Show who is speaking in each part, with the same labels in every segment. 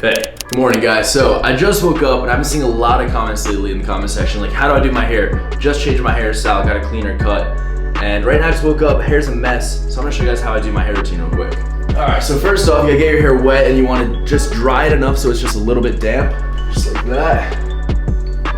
Speaker 1: Hey, good morning guys. So I just woke up and I've been seeing a lot of comments lately in the comment section like, how do I do my hair? Just changed my hairstyle, got a cleaner cut. And right now I just woke up, hair's a mess. So I'm gonna show you guys how I do my hair routine real quick. Alright, so first off, you gotta get your hair wet and you wanna just dry it enough so it's just a little bit damp. Just like that.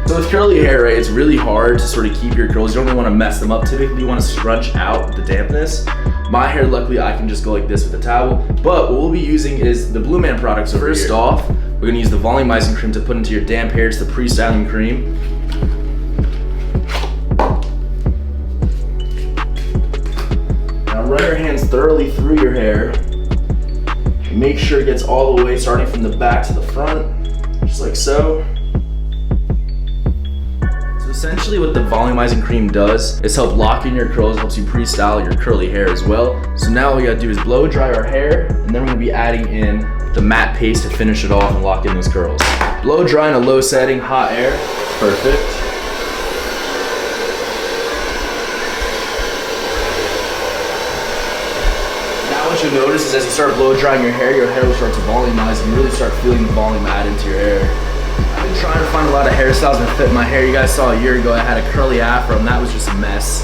Speaker 1: So with curly hair, right, it's really hard to sort of keep your curls. You don't really wanna mess them up. Typically you wanna scrunch out the dampness. My hair, luckily, I can just go like this with a towel. But what we'll be using is the Blumaan products. So first off, we're gonna use the volumizing cream to put into your damp hair. It's the pre-styling cream. Now run your hands thoroughly through your hair. Make sure it gets all the way, starting from the back to the front, just like so. Essentially what the volumizing cream does is help lock in your curls, helps you pre-style your curly hair as well. So now all we gotta do is blow dry our hair, and then we're gonna be adding in the matte paste to finish it off and lock in those curls. Blow dry in a low setting, hot air, perfect. Now what you'll notice is as you start blow drying your hair will start to volumize and you really start feeling the volume add into your hair. I've been trying to find a lot of hairstyles that fit my hair. You guys saw a year ago I had a curly afro and that was just a mess.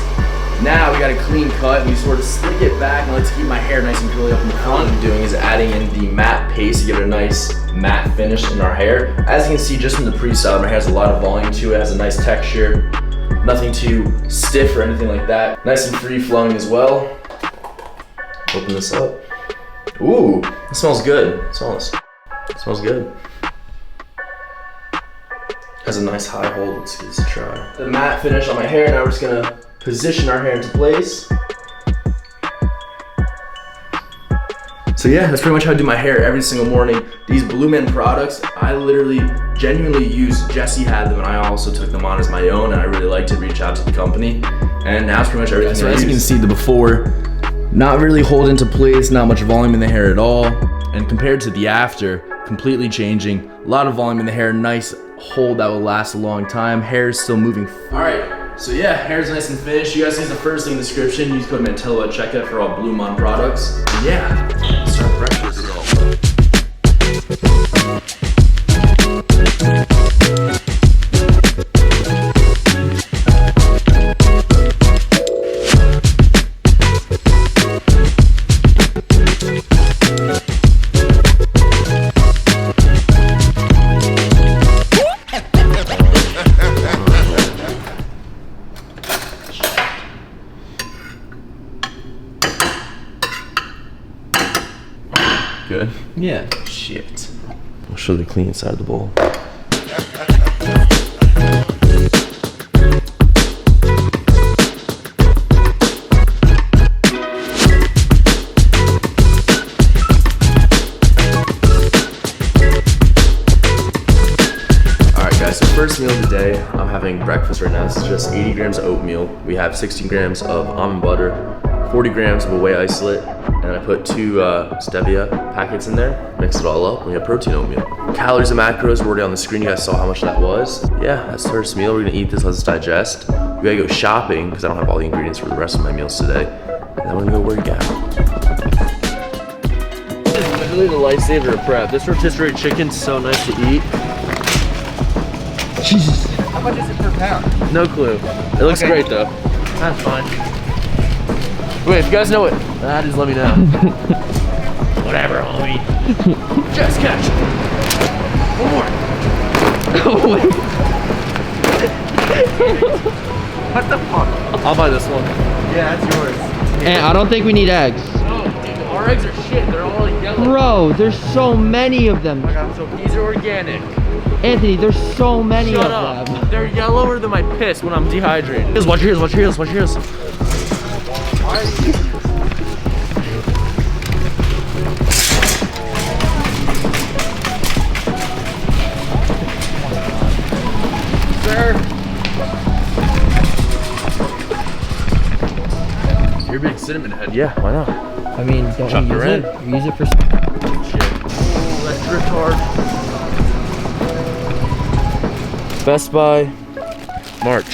Speaker 1: Now we got a clean cut and we sort of slick it back and I like to keep my hair nice and curly up in the front. What I'm doing is adding in the matte paste to get a nice matte finish in our hair. As you can see just from the pre-style, my hair has a lot of volume to it, has a nice texture, nothing too stiff or anything like that. Nice and free flowing as well. Open this up. Ooh, it smells good. Smell this. It smells good. Has a nice high hold. Let's give this a try. The matte finish on my hair. Now we're just gonna position our hair into place. So yeah, that's pretty much how I do my hair every single morning. These Blumaan products, I literally genuinely use. Jesse had them and I also took them on as my own and I really like to reach out to the company. And now it's pretty much everything. So as you can see, the before, not really hold into place, not much volume in the hair at all. And compared to the after, completely changing. A lot of volume in the hair, nice hold that will last a long time. Hair is still moving. All right, so yeah, hair's nice and finished. You guys see the first link in the description. Use code Mantello at checkout for all Blumaan products. And yeah, start breakfast. Good?
Speaker 2: Yeah.
Speaker 1: Shit. I'll show the clean inside of the bowl. Alright guys, so first meal of the day, I'm having breakfast right now. This is just 80 grams of oatmeal. We have 16 grams of almond butter, 40 grams of whey isolate, and I put 2 stevia packets in there, mix it all up, and we have protein oatmeal. Calories and macros were already on the screen, you guys saw how much that was. Yeah, that's the first meal, we're gonna eat this, let this digest. We gotta go shopping, because I don't have all the ingredients for the rest of my meals today. And then we're gonna go work out. This is literally the lifesaver of prep. This rotisserie chicken's so nice to eat.
Speaker 2: Jesus. How much is it per pound?
Speaker 1: No clue. It looks great though.
Speaker 2: That's fine.
Speaker 1: Wait, if you guys know what that is, let me know.
Speaker 2: Whatever, homie.
Speaker 1: Just catch. One more.
Speaker 2: Oh, wait. What the fuck?
Speaker 1: I'll buy this one.
Speaker 2: Yeah, that's yours. And I don't think we need eggs.
Speaker 1: No, dude, our eggs are shit. They're all yellow.
Speaker 2: Bro, there's so many of them.
Speaker 1: So these are organic.
Speaker 2: Anthony, there's so many
Speaker 1: Shut
Speaker 2: of
Speaker 1: up.
Speaker 2: them.
Speaker 1: They're yellower than my piss when I'm dehydrated. Watch your heels, watch your heels, watch your heels. Sir. You're a big cinnamon head. Yeah, why not?
Speaker 2: I mean, don't
Speaker 1: Chop
Speaker 2: we use
Speaker 1: it.
Speaker 2: it? Use it for...
Speaker 1: Shit. Ooh, that's retard. Best Buy, March.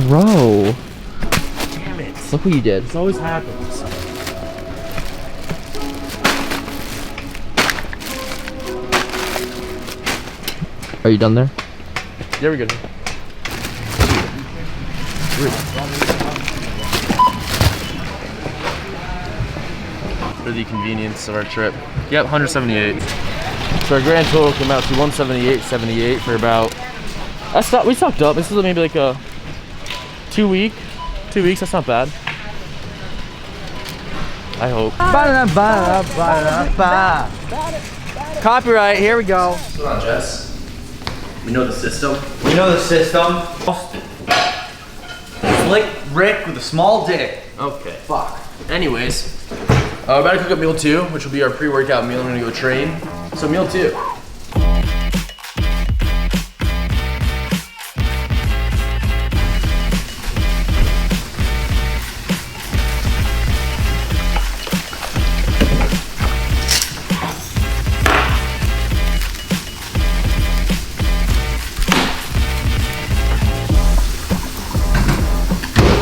Speaker 2: Bro.
Speaker 1: Damn it.
Speaker 2: Look what you did.
Speaker 3: This always happens.
Speaker 2: Are you done there?
Speaker 3: Yeah, we're good. For the convenience of our trip. Yep, 178. So our grand total came out to 178.78 for about. We stocked up. This is maybe like a 2 weeks. That's not bad. I hope.
Speaker 2: Copyright, here we go.
Speaker 1: What's going on, Jess? We know the system.
Speaker 4: We know the system. Slick Rick with a small dick.
Speaker 1: Okay. Fuck. Anyways, we're about to cook up meal 2, which will be our pre-workout meal. We're gonna go train. So meal 2.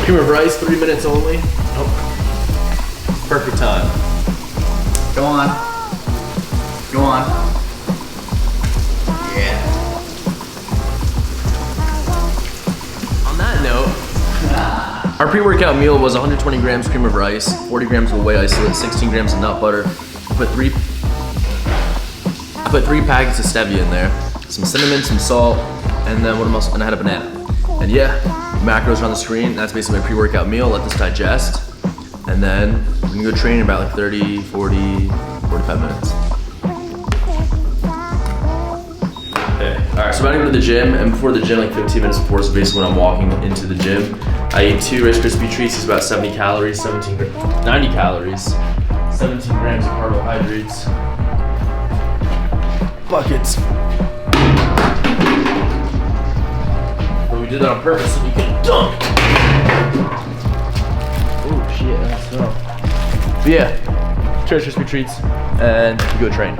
Speaker 1: Cream of rice, 3 minutes only. Nope. Perfect time.
Speaker 4: Go on. Go on. Yeah.
Speaker 1: On that note, our pre-workout meal was 120 grams cream of rice, 40 grams of whey isolate, 16 grams of nut butter. I put three packets of stevia in there, some cinnamon, some salt, and then what else? And I had a banana. And yeah, macros are on the screen. That's basically my pre-workout meal. Let this digest. And then we're gonna go train in about like 30, 40, 45 minutes. Okay, all right, so I'm about to go to the gym, and before the gym, like 15 minutes before, so basically when I'm walking into the gym, I eat 2 Rice Krispie treats. It's about 90 calories, 17 grams of carbohydrates. Buckets. But we did that on purpose so we can dunk. Oh shit, that's so. But yeah, 2 Rice Krispie treats, and we go train.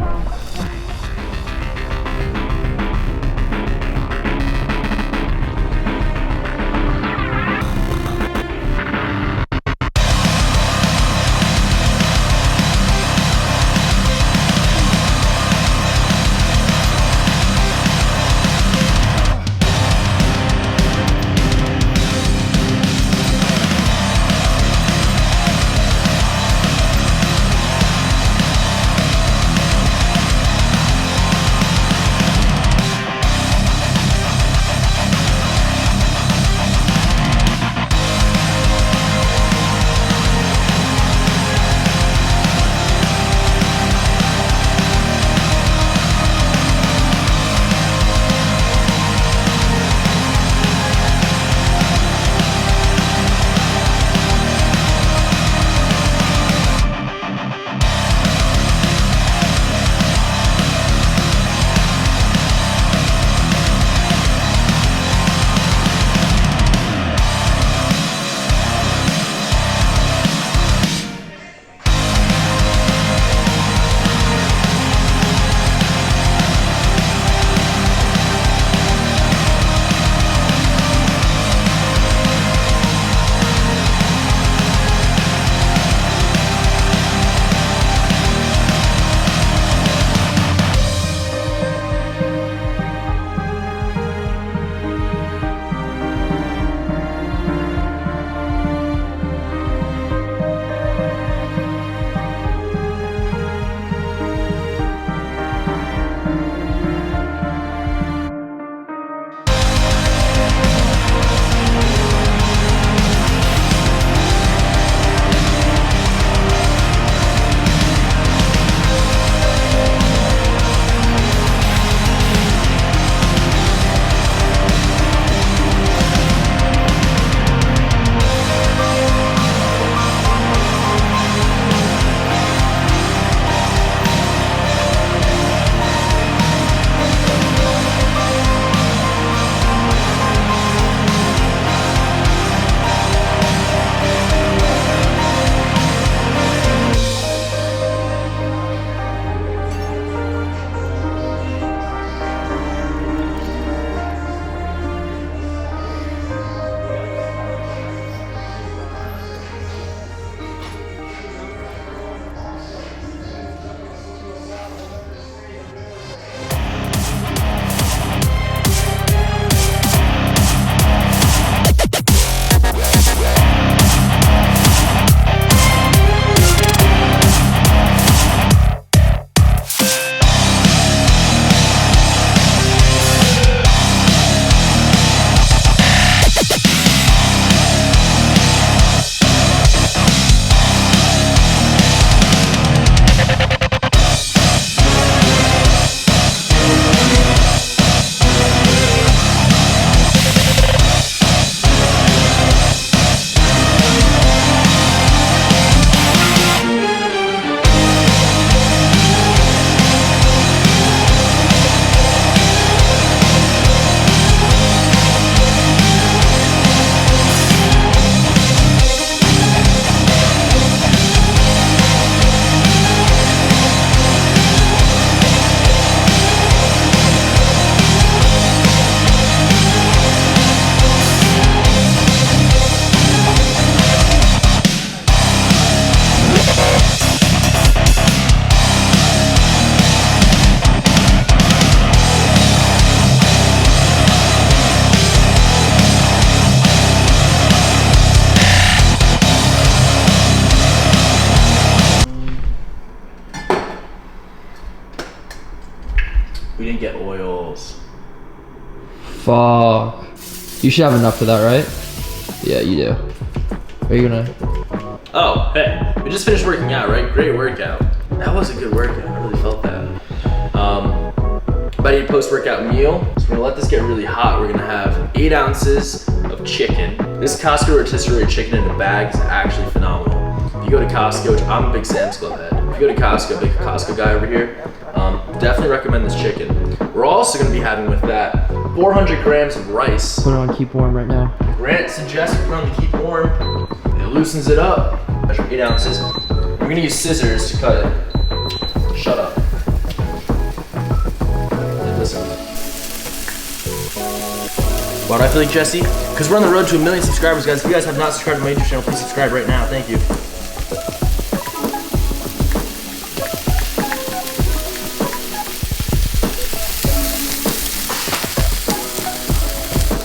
Speaker 2: Fuck. You should have enough for that, right? Yeah, you do. Are you gonna?
Speaker 1: Oh, hey, we just finished working out, right? Great workout. That was a good workout. I really felt that. About to eat a post-workout meal. So we're gonna let this get really hot. We're gonna have 8 ounces of chicken. This Costco rotisserie chicken in a bag is actually phenomenal. If you go to Costco, which I'm a big Sam's Club head. If you go to Costco, big Costco guy over here, definitely recommend this chicken. We're also gonna be having with that 400 grams of rice.
Speaker 2: Put it on keep warm right now.
Speaker 1: Grant suggests we put on the keep warm. It loosens it up. Measure 8 ounces. We're gonna use scissors to cut it. Shut up. Listen. Why do I feel like Jesse? Because we're on the road to 1 million subscribers, guys. If you guys have not subscribed to my YouTube channel, please subscribe right now. Thank you.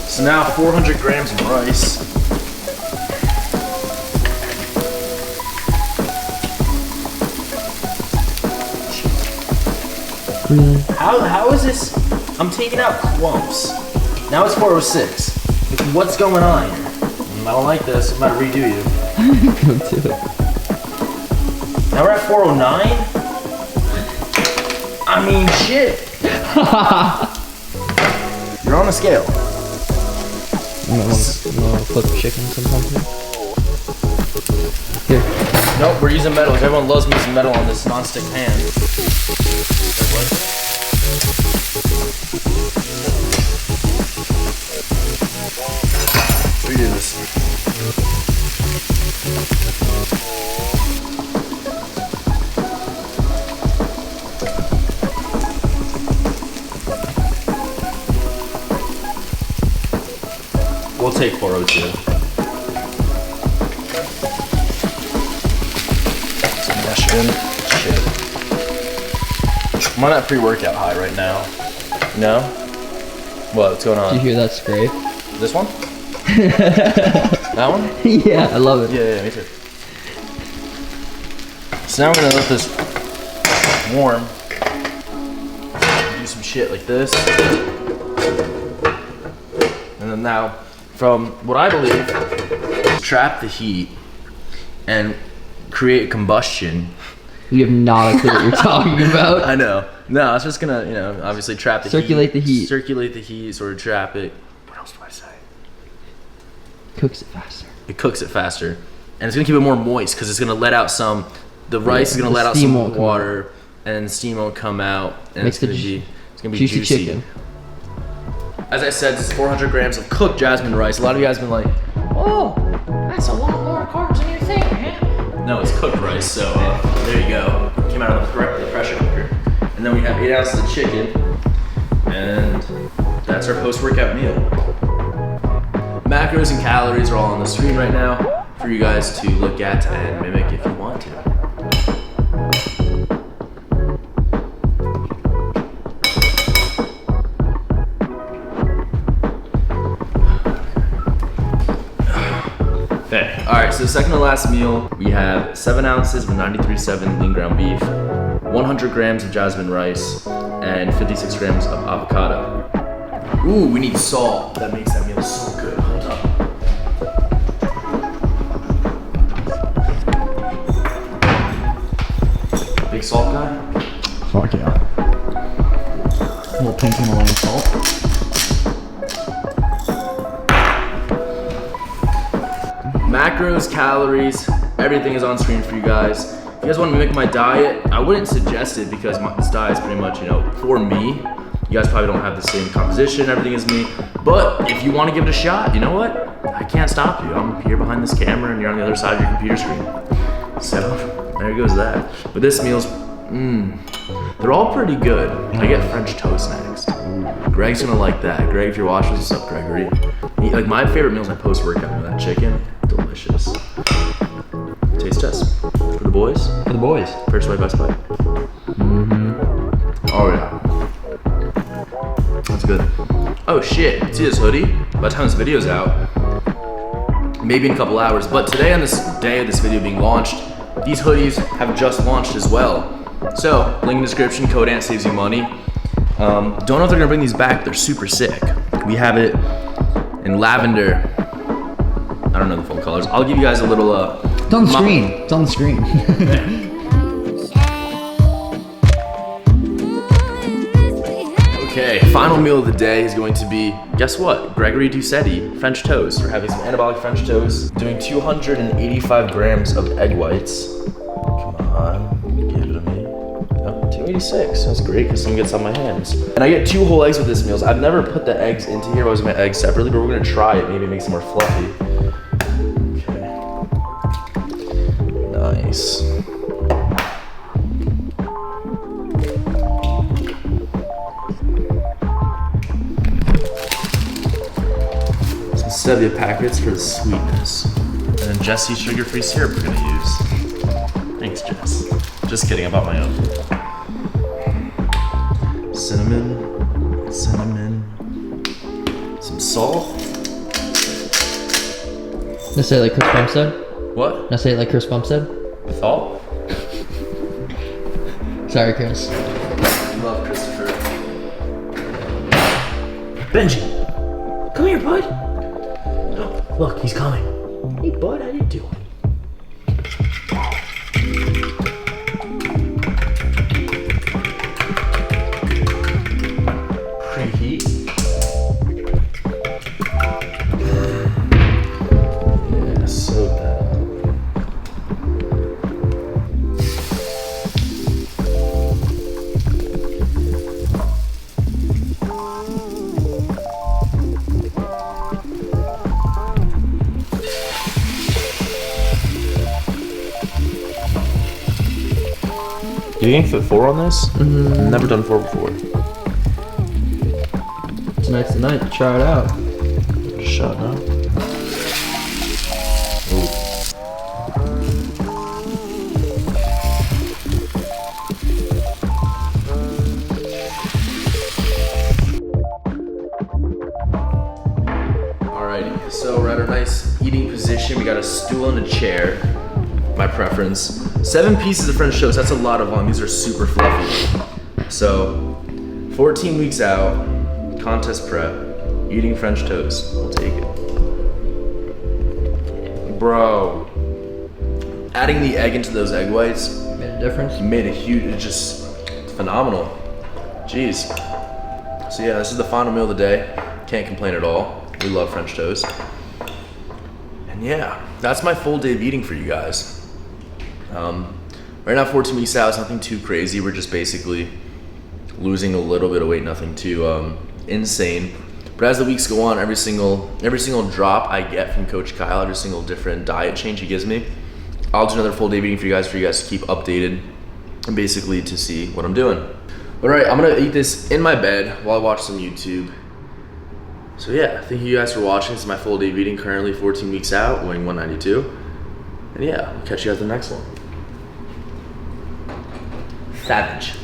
Speaker 1: So now 400 grams of rice.
Speaker 2: Really?
Speaker 1: How is this? I'm taking out clumps. Now it's 406. What's going on here? I don't like this. I'm about to redo you.
Speaker 2: Go to it.
Speaker 1: Now we're at 409? I mean, shit. You're on a scale.
Speaker 2: You might want to flip chicken sometime. Here.
Speaker 1: Nope, we're using metal. Everyone loves me using metal on this non-stick pan. Redo this. We'll take 402. Mesh in. Shit. I'm on that pre-workout high right now. No? What? What's going on?
Speaker 2: Did you hear that scrape?
Speaker 1: This one? That one?
Speaker 2: Yeah, I love it.
Speaker 1: Yeah, me too. So now we're gonna let this warm. Do some shit like this. And then now, from what I believe, trap the heat and create combustion.
Speaker 2: You have not a clue what you're talking about.
Speaker 1: I know. No, it's just gonna, obviously trap the
Speaker 2: Circulate the heat.
Speaker 1: Circulate the heat, sort of trap it. What else do I say?
Speaker 2: Cooks it faster.
Speaker 1: It cooks it faster. And it's gonna keep it more moist because it's gonna let out some, the rice is gonna let out some water and steam won't come out. And
Speaker 2: Makes
Speaker 1: it's gonna be
Speaker 2: juicy
Speaker 1: juicy.
Speaker 2: chicken.
Speaker 1: As I said, this is 400 grams of cooked jasmine rice. A lot of you guys have been like, oh, that's a lot more carbs than you think, man. No, it's cooked rice, so there you go. Came out of the pressure cooker. And then we have 8 ounces of chicken, and that's our post-workout meal. Macros and calories are all on the screen right now for you guys to look at and mimic if you want to. Okay, all right, so the second to last meal, we have 7 ounces of 93.7 lean ground beef, 100 grams of jasmine rice, and 56 grams of avocado. Ooh, we need salt. That makes that meal so good. Hold up. Big salt guy?
Speaker 2: Fuck yeah. A little pink Himalayan salt.
Speaker 1: Macros, calories, everything is on screen for you guys. If you guys want to mimic my diet, I wouldn't suggest it because this diet is pretty much, for me. You guys probably don't have the same composition, everything as me. But if you want to give it a shot, you know what? I can't stop you. I'm here behind this camera and you're on the other side of your computer screen. So, there goes that. But this meal's, they're all pretty good. I get French toast next. Greg's gonna like that. Greg, if you're watching, what's up, Gregory? Like my favorite meal is my post-workout meal. That chicken, delicious. Taste test for the boys.
Speaker 2: For the boys.
Speaker 1: First bite, best bite. Oh yeah, that's good. Oh shit, see this hoodie? By the time this video's out, maybe in a couple hours. But today, on this day of this video being launched, these hoodies have just launched as well. So, link in the description, code ANT saves you money. Don't know if they're gonna bring these back, they're super sick. We have it in lavender. I don't know the full colors. I'll give you guys a little
Speaker 2: It's on the screen. It's on the screen.
Speaker 1: Okay, final meal of the day is going to be, guess what? Gregory Doucetti, French toast. We're having some anabolic French toast, doing 285 grams of egg whites. Come on, give it to me. Oh, 286, that's great because someone gets on my hands. And I get 2 whole eggs with this meal. I've never put the eggs into here, I always make my eggs separately, but we're gonna try it, maybe it makes it more fluffy. Okay. Nice. Stevia packets for the sweetness. And then Jesse's sugar-free syrup we're gonna use. Thanks, Jess. Just kidding, I bought my own. Cinnamon, some salt.
Speaker 2: Now say it like Chris Bump said.
Speaker 1: What?
Speaker 2: Now say it like Chris Bump said.
Speaker 1: Salt?
Speaker 2: Sorry, Chris.
Speaker 1: Love Christopher.
Speaker 3: Benji, come here, bud. Look, he's coming. Hey, bud, how you doing? Preheat.
Speaker 1: Yeah, soak that up. You think fit 4 on this?
Speaker 2: Mm-hmm.
Speaker 1: Never done 4 before.
Speaker 2: Tonight's the night to try it out.
Speaker 1: Just shut up. Alrighty, so we're at a nice eating position. We got a stool and a chair. My preference. 7 pieces of French toast, that's a lot of volume. These are super fluffy. So, 14 weeks out, contest prep, eating French toast. I'll take it. Bro, adding the egg into those egg whites
Speaker 2: Made a difference.
Speaker 1: made a huge, it's just phenomenal. Jeez. So yeah, this is the final meal of the day. Can't complain at all. We love French toast. And yeah, that's my full day of eating for you guys. Right now, 14 weeks out, it's nothing too crazy. We're just basically losing a little bit of weight, nothing too insane. But as the weeks go on, every single drop I get from Coach Kyle, every single different diet change he gives me, I'll do another full day of eating for you guys to keep updated and basically to see what I'm doing. But all right, I'm gonna eat this in my bed while I watch some YouTube. So yeah, thank you guys for watching. This is my full day of eating, currently 14 weeks out, weighing 192. And yeah, I'll catch you at the next one. Savage.